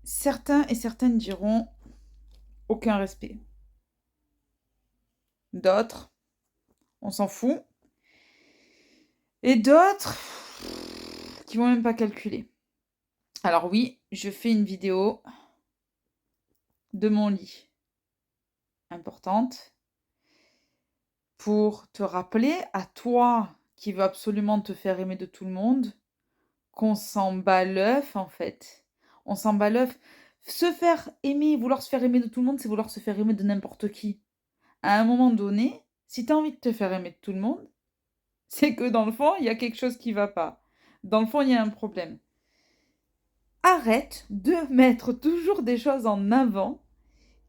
Certains et certaines diront aucun respect. D'autres, on s'en fout. Et d'autres qui vont même pas calculer. Alors oui, je fais une vidéo de mon lit importante pour te rappeler à toi qui veux absolument te faire aimer de tout le monde qu'on s'en bat l'œuf en fait. On s'en bat l'œuf. Se faire aimer, vouloir se faire aimer de tout le monde, c'est vouloir se faire aimer de n'importe qui. À un moment donné, si tu as envie de te faire aimer de tout le monde, c'est que dans le fond, il y a quelque chose qui va pas. Dans le fond, il y a un problème. Arrête de mettre toujours des choses en avant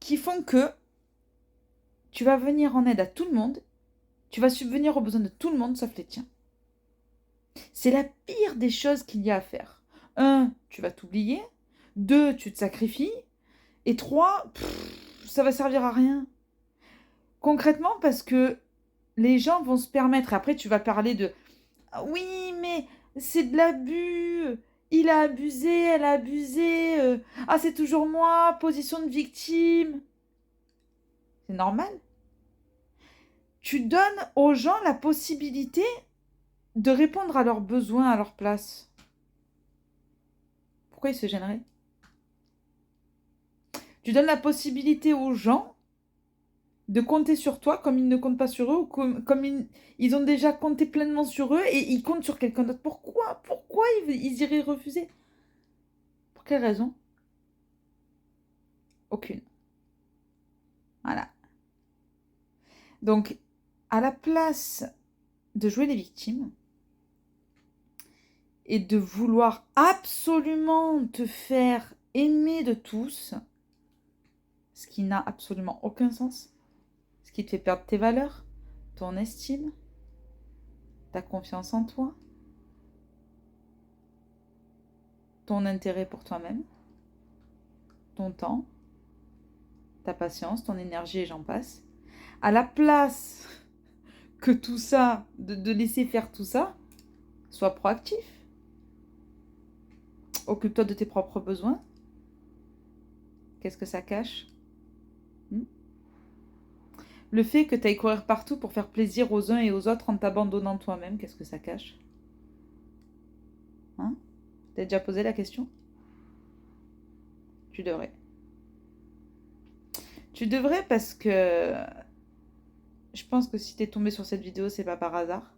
qui font que tu vas venir en aide à tout le monde, tu vas subvenir aux besoins de tout le monde sauf les tiens. C'est la pire des choses qu'il y a à faire. 1, tu vas t'oublier. 2, tu te sacrifies. Et 3, ça va servir à rien. Concrètement, parce que les gens vont se permettre, et après tu vas parler de ah oui, mais c'est de l'abus, il a abusé, elle a abusé, ah c'est toujours moi, position de victime. C'est normal. Tu donnes aux gens la possibilité de répondre à leurs besoins à leur place. Pourquoi ils se gêneraient? Tu donnes la possibilité aux gens de compter sur toi comme ils ne comptent pas sur eux, ou comme ils ont déjà compté pleinement sur eux et ils comptent sur quelqu'un d'autre. Pourquoi ils iraient refuser? Pour quelle raison? Aucune. Voilà. Donc, à la place de jouer les victimes et de vouloir absolument te faire aimer de tous, ce qui n'a absolument aucun sens, ce qui te fait perdre tes valeurs, ton estime, ta confiance en toi, ton intérêt pour toi-même, ton temps, ta patience, ton énergie et j'en passe. À la place que tout ça, de laisser faire tout ça, sois proactif. Occupe-toi de tes propres besoins. Qu'est-ce que ça cache? Le fait que tu ailles courir partout pour faire plaisir aux uns et aux autres en t'abandonnant toi-même, qu'est-ce que ça cache? Hein? T'as déjà posé la question? Tu devrais. Tu devrais parce que je pense que si t'es tombé sur cette vidéo, c'est pas par hasard.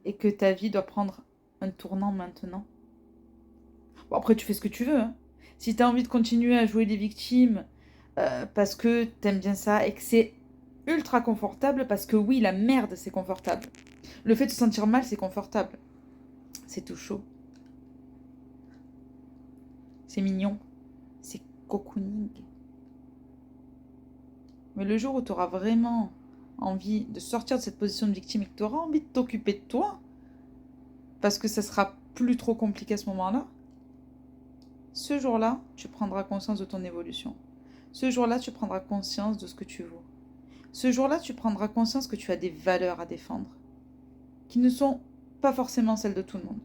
Et que ta vie doit prendre un tournant maintenant. Bon, après, tu fais ce que tu veux. Hein. Si t'as envie de continuer à jouer les victimes parce que t'aimes bien ça et que c'est ultra confortable, parce que oui, la merde, c'est confortable. Le fait de se sentir mal, c'est confortable. C'est tout chaud. C'est mignon. C'est cocooning. Mais le jour où tu auras vraiment envie de sortir de cette position de victime et que tu auras envie de t'occuper de toi, parce que ça sera plus trop compliqué à ce moment-là, ce jour-là, tu prendras conscience de ton évolution. Ce jour-là, tu prendras conscience de ce que tu vaux. Ce jour-là, tu prendras conscience que tu as des valeurs à défendre, qui ne sont pas forcément celles de tout le monde.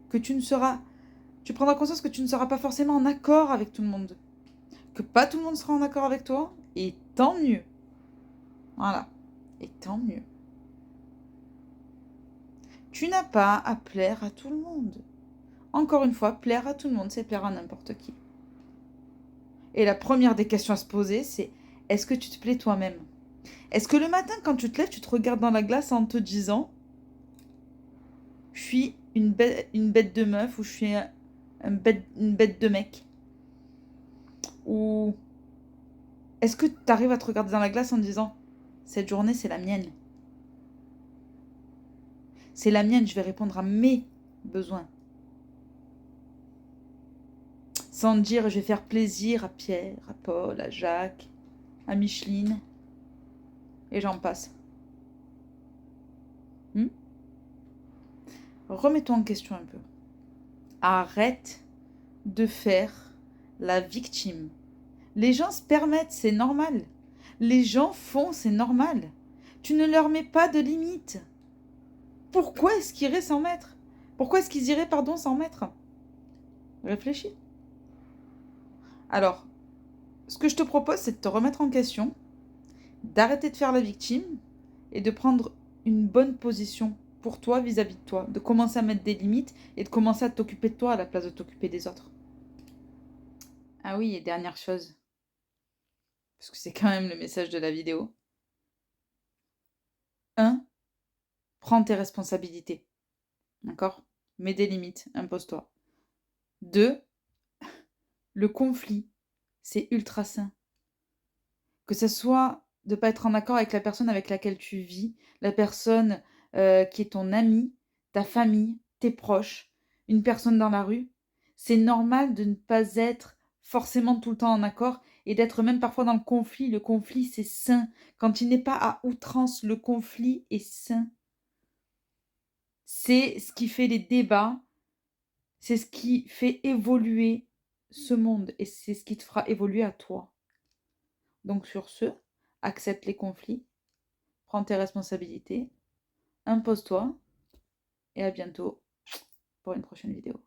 Que tu prendras conscience que tu ne seras pas forcément en accord avec tout le monde. Que pas tout le monde sera en accord avec toi, et tant mieux. Voilà, et tant mieux. Tu n'as pas à plaire à tout le monde. Encore une fois, plaire à tout le monde, c'est plaire à n'importe qui. Et la première des questions à se poser, c'est est-ce que tu te plais toi-même? Est-ce que le matin, quand tu te lèves, tu te regardes dans la glace en te disant je suis une bête de meuf ou je suis une bête de mec? Ou est-ce que tu arrives à te regarder dans la glace en te disant cette journée, c'est la mienne? C'est la mienne, je vais répondre à mes besoins. Sans dire je vais faire plaisir à Pierre, à Paul, à Jacques, à Micheline, et j'en passe. Remets-toi en question un peu. Arrête de faire la victime. Les gens se permettent, c'est normal. Les gens font, c'est normal. Tu ne leur mets pas de limite. Pourquoi est-ce qu'ils iraient s'en mettre? Pourquoi est-ce qu'ils iraient, pardon, s'en mettre? Réfléchis. Alors, ce que je te propose, c'est de te remettre en question, d'arrêter de faire la victime et de prendre une bonne position pour toi vis-à-vis de toi, de commencer à mettre des limites et de commencer à t'occuper de toi à la place de t'occuper des autres. Ah oui, et dernière chose, parce que c'est quand même le message de la vidéo. 1. Prends tes responsabilités. D'accord? Mets des limites, impose-toi. 2. Le conflit, c'est ultra sain. Que ce soit de ne pas être en accord avec la personne avec laquelle tu vis, la personne qui est ton ami, ta famille, tes proches, une personne dans la rue, c'est normal de ne pas être forcément tout le temps en accord et d'être même parfois dans le conflit. Le conflit, c'est sain. Quand il n'est pas à outrance, le conflit est sain. C'est ce qui fait les débats, c'est ce qui fait évoluer ce monde et c'est ce qui te fera évoluer à toi. Donc sur ce, accepte les conflits, prends tes responsabilités, impose-toi et à bientôt pour une prochaine vidéo.